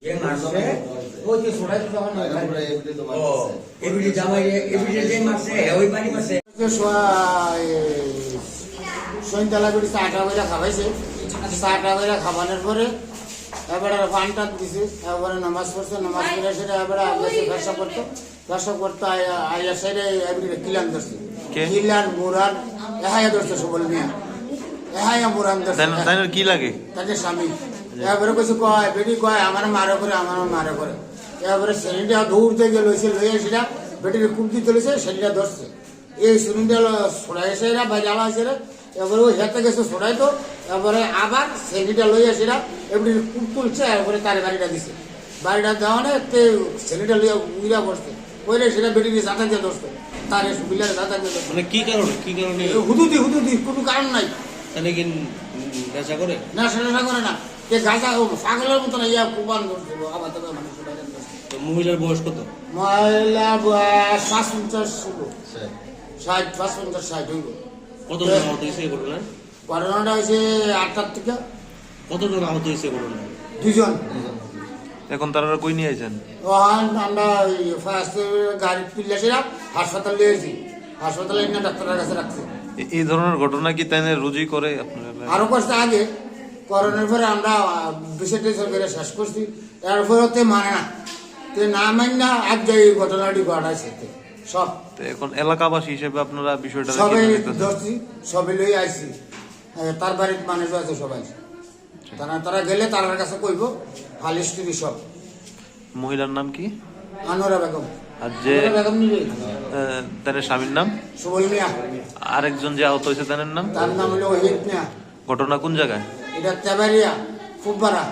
ये मारছে ওই যে ছোড়াই যখন এবিডি জামাই এবিডি যে মারছে ওই পানি মারছে সন্ধ্যাবেলা করে চাটা করে খাওয়াইছে চাটা করে খাওয়ানোর পরে এবারে পানটা দিছে এবারে নামাজ পড়ছে নামাজ পড়ে সেটা এবারে ব্যবসা করতো আইয়া সেরে এবারে কিলান ধরছে কিলান মুরান এহাইয়া ধরছে সবল মিয়া এহাইয়া মুরান ধরছে কি লাগে তাকে স্বামী এবারে কিছু কয় বেটি কয় আমার মারে করে এবারে সেটা দৌড়তে গেল লইয়া সেটা বেটির কুপতি তুলেছে সেটা ধরছে এই সিলিন্ডার ছড়াই এসে এরা বাজালা আছে এবারে ওই হেঁটে গেছে ছড়াই তো এবারে আবার সেনিটা লইয়া সেটা এবারে কুপ তুলছে এবারে তার বাড়িটা দিছে বাড়িটা দেওয়ানে সেনিটা লইয়া উইরা বসছে ওইটা সেটা বেটির যাতা দিয়ে ধরছে তার বিলারে যাতা দিয়ে ধরছে মানে কি কারণে হুদুদি কোনো কারণ নাই তাহলে কি নেশা করে না সেটা করে না যে গাঁজা পাগলের মতো না ইয়া কুপান করছে আবার তবে মানুষ মহিলার বয়স কত? মহিলা বয়স ৫৫ ছিল ৬০ হইব। কতজন আহত হয়েছে ঘটনায়? ঘটনাটা হয়েছে ৮টার থেকে। কতজন আহত হয়েছে ঘটনায়? ২ জন। এখন তারা কই নিয়ে আইছেন? আমরা ফার্স্ট গাড়ি তুললেছিলাম হাসপাতাল নিয়েছি, হাসপাতালে এনে ডাক্তারের কাছে রাখছি। এই ধরনের ঘটনা কি তাই রুজি করে আপনারা? আরো কষ্ট আগে করোনার পরে আমরা বিষয়টা সরকারে শেষ করছি, এরপরে মানে না না মানি না আজ যে ঘটনাটি ঘটাইছে সব এখন এলাকাবাসী হিসেবে আপনারা বিষয়টা সবাই ধরছি, সবাই লই আইছি, তার বাড়ির মানুষ আছে সবাই, তারা গেলে তার কাছে কইব ফালিস্তিনি সব। মহিলার নাম কি? আনোয়ারা বেগম। আর যে বেগম নিবে তার স্বামীর নাম? সুবল মিয়া। আরেকজন যে আহত হয়েছে তার নাম? তার নাম হলো ওহিদ মিয়া। ঘটনা কোন জায়গায়? এটা তেবারিয়া ফুটপাড়া।